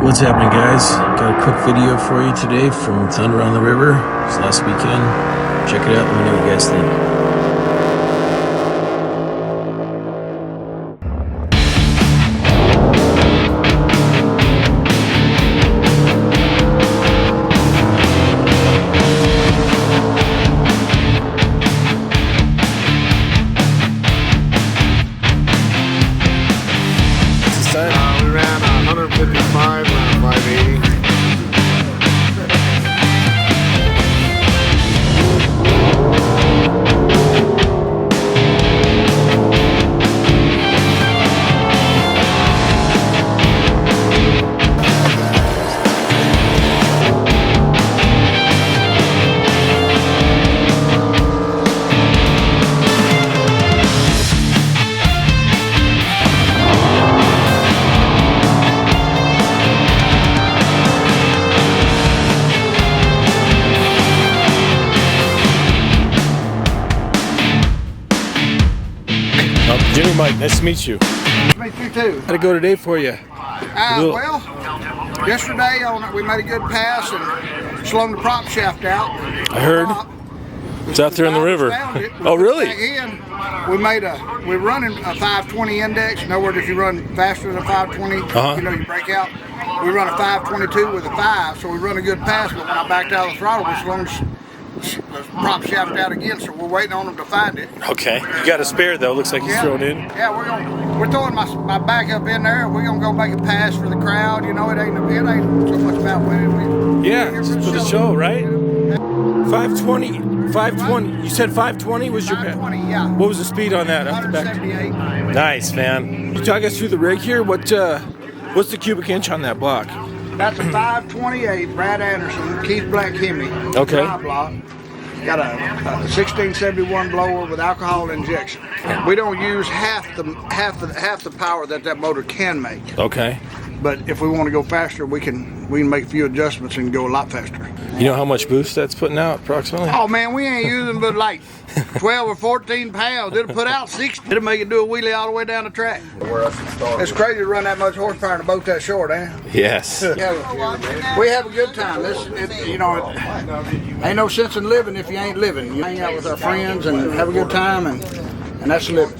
What's happening, guys? Got a quick video for you today from Thunder on the River. It's last weekend. Check it out, let me know what you guys think. We ran 155, ran 580. Jimmy Mike, nice to meet you. Meet you too. How'd it go today for you? Well, yesterday we made a good pass and slung the prop shaft out. I heard. It's out there in the river. Oh, really? We're running a 520 index. In other words, if you run faster than 520, you know, you break out. We run a 522 with a 5, so we run a good pass, but when I backed out of the throttle, we slung the prop shaft out again, so we're waiting on them to find it. Okay. You got a spare, though. Looks like he's thrown in. Yeah, we're throwing my backup in there. We're going to go make a pass for the crowd. You know, it ain't so much about winning. Yeah, just for the show, right? 520. You said 520 was your 520, yeah. What was the speed on that? 178. Nice, man. You talk us through the rig here. What's the cubic inch on that block? That's a 528 Brad Anderson, Keith Black Hemi. Okay. Dry block. Got a 1671 blower with alcohol injection. We don't use half the power that motor can make. Okay. But if we want to go faster, we can make a few adjustments and go a lot faster. You know how much boost that's putting out approximately? Oh man, we ain't using but like 12 or 14 pounds. It'll put out 60. It'll make it do a wheelie all the way down the track. It's crazy to run that much horsepower in a boat that short, eh? Yes. Yeah, we have a good time. Ain't no sense in living if you ain't living. You hang out with our friends and have a good time, and that's living.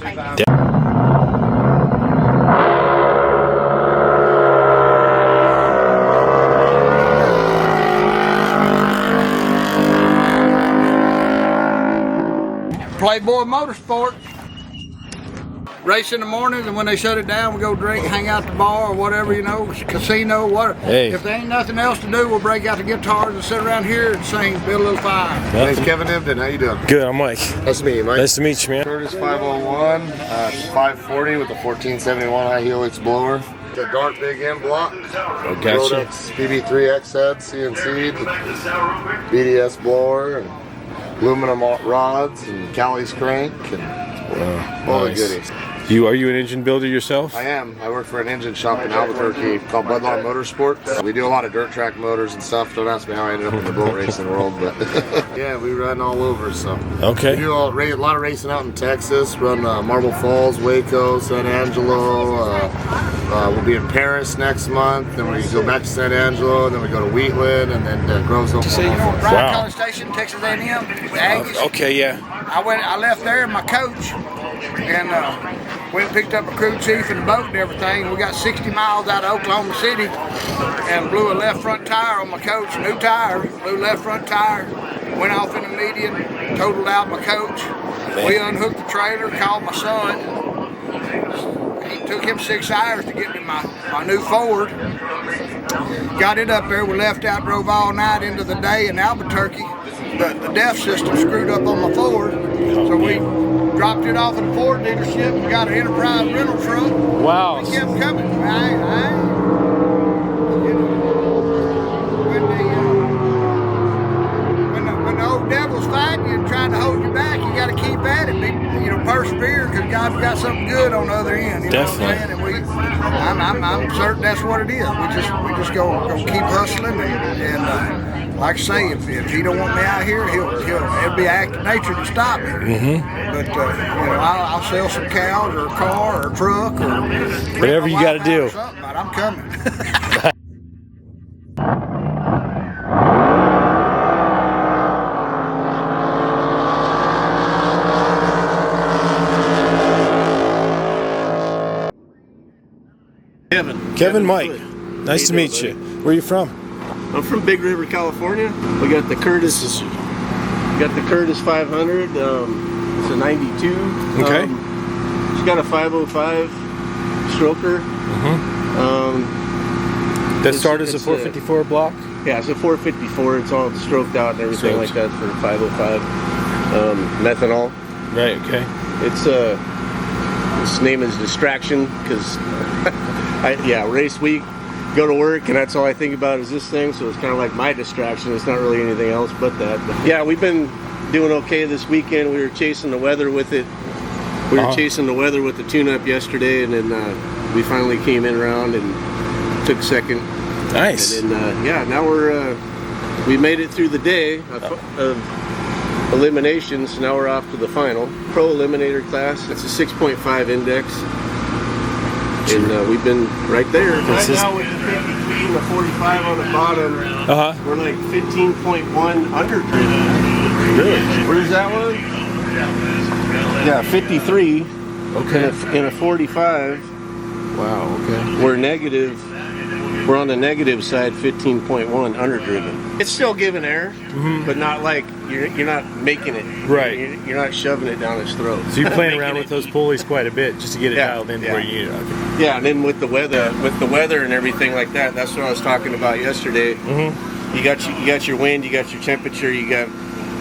Playboy Motorsport. Race in the mornings, and when they shut it down, we go drink, hang out at the bar or whatever, you know, casino, whatever. Hey. If there ain't nothing else to do, we'll break out the guitars and sit around here and sing, build a little fire. Thanks, Kevin Ibden. How you doing? Good, I'm Mike. Nice to meet you, Mike. Nice to meet you, man. Curtis 501, 540 with a 1471 high helix blower. The Dart Big M block. Oh, gotcha. Rodex PB3X head, CNC, BDS blower, and aluminum rods, and Callie's crank, and all the goodies. Are you an engine builder yourself? I am. I work for an engine shop in Albuquerque called Budlaw Motorsports. We do a lot of dirt track motors and stuff. Don't ask me how I ended up in the boat racing world, but yeah, we run all over. So okay. We do a lot of racing out in Texas. Run Marble Falls, Waco, San Angelo. We'll be in Paris next month. Then we go back to San Angelo, and then we go to Wheatland, and then Groves, Oklahoma. Bryan College Station, Texas A&M, the Aggies. Okay, yeah. I left there in my coach, and went and picked up a crew chief and the boat and everything. We got 60 miles out of Oklahoma City and blew a left front tire on my coach, new tire, blew left front tire, went off in the median, totaled out my coach. We unhooked the trailer, called my son. It took him 6 hours to get me my new Ford. Got it up there, we left out, drove all night into the day in Albuquerque. The DEF system screwed up on my Ford, so we dropped it off at a Ford dealership and got an Enterprise rental truck. Wow. It kept coming. When the old devil's fighting you and trying to hold you back, you got to keep at it. Persevere, because God's got something good on the other end. You Definitely. know what I'm saying? And I'm certain that's what it is. We just go keep hustling and like I say, if he don't want me out here, it'll be act of nature to stop me. But I'll sell some cows or a car or a truck or whatever you got to do. But I'm coming. Kevin Mike, nice to meet you. Where are you from? I'm from Big River, California. We got the Curtis. We got the Curtis 500. It's a 92. Okay. It's got a 505 stroker. That started as a 454 block? Yeah, it's a 454. It's all stroked out and everything like that for 505. Methanol. Right, okay. Its name is Distraction because race week, go to work, and that's all I think about is this thing. So it's kind of like my distraction. It's not really anything else but that. But yeah, we've been doing okay this weekend. We were chasing the weather with it. We were chasing the weather with the tune-up yesterday, and then we finally came in around and took second. Nice. And then now we made it through the day of eliminations. Now we're off to the final pro eliminator class. It's a 6.5 index. And we've been right there. Right now with the 53 and the 45 on the bottom, we're like 15.1 under driven. Really? Where's that one? Yeah, 53. Okay. In a 45. Wow, okay. We're on the negative side, 15.1 underdriven. It's still giving air, but not like you're not making it. Right. You're not shoving it down his throat. So you're playing around with those pulleys quite a bit just to get it dialed in where you need it. Okay. Yeah, and then with the weather and everything like that, that's what I was talking about yesterday. You got your wind, you got your temperature, you got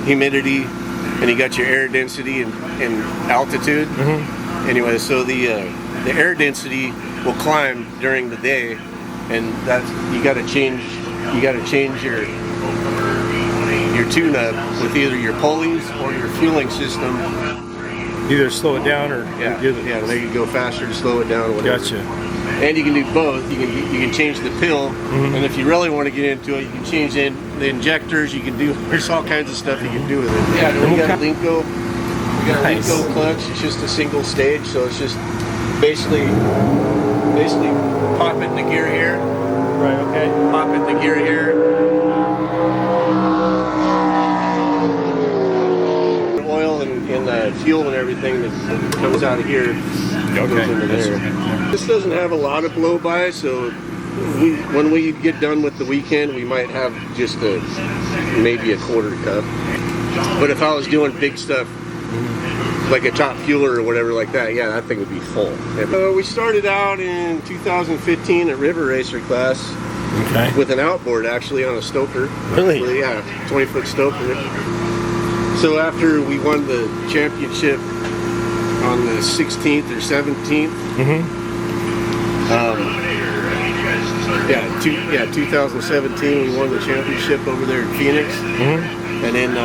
humidity, and you got your air density and altitude. Anyway, so the air density will climb during the day. And that's you got to change your tune-up with either your pulleys or your fueling system. Either slow it down or to make it go faster, to slow it down or whatever. Gotcha. And you can do both. You can change the pill, and if you really want to get into it, you can change the injectors. You can do there's all kinds of stuff you can do with it. Yeah, we got a Linko. We got a Linko clutch. It's just a single stage, so it's just basically pop it in the gear here. Right, okay. Pop it in the gear here. The oil and fuel and everything that comes out of here goes into there. This doesn't have a lot of blow by, so when we get done with the weekend, we might have just maybe a quarter cup. But if I was doing big stuff, like a top fueler or whatever like that, yeah, that thing would be full. We started out in 2015 at River Racer class with an outboard actually on a stoker. Really? Yeah, 20-foot stoker. So after we won the championship on the 16th or 17th, 2017 we won the championship over there in Phoenix. And then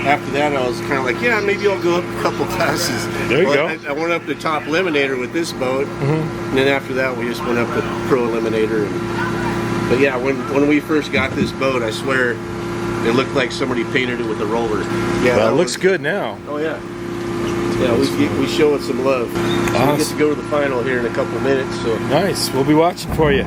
after that, I was kind of like, yeah, maybe I'll go up a couple classes. There you go. I went up to top eliminator with this boat, and then after that, we just went up to pro eliminator. But yeah, when we first got this boat, I swear, it looked like somebody painted it with a roller. Yeah, well, it looks good now. Oh yeah. Yeah, we show it some love. So we get to go to the final here in a couple minutes. So nice. We'll be watching for you.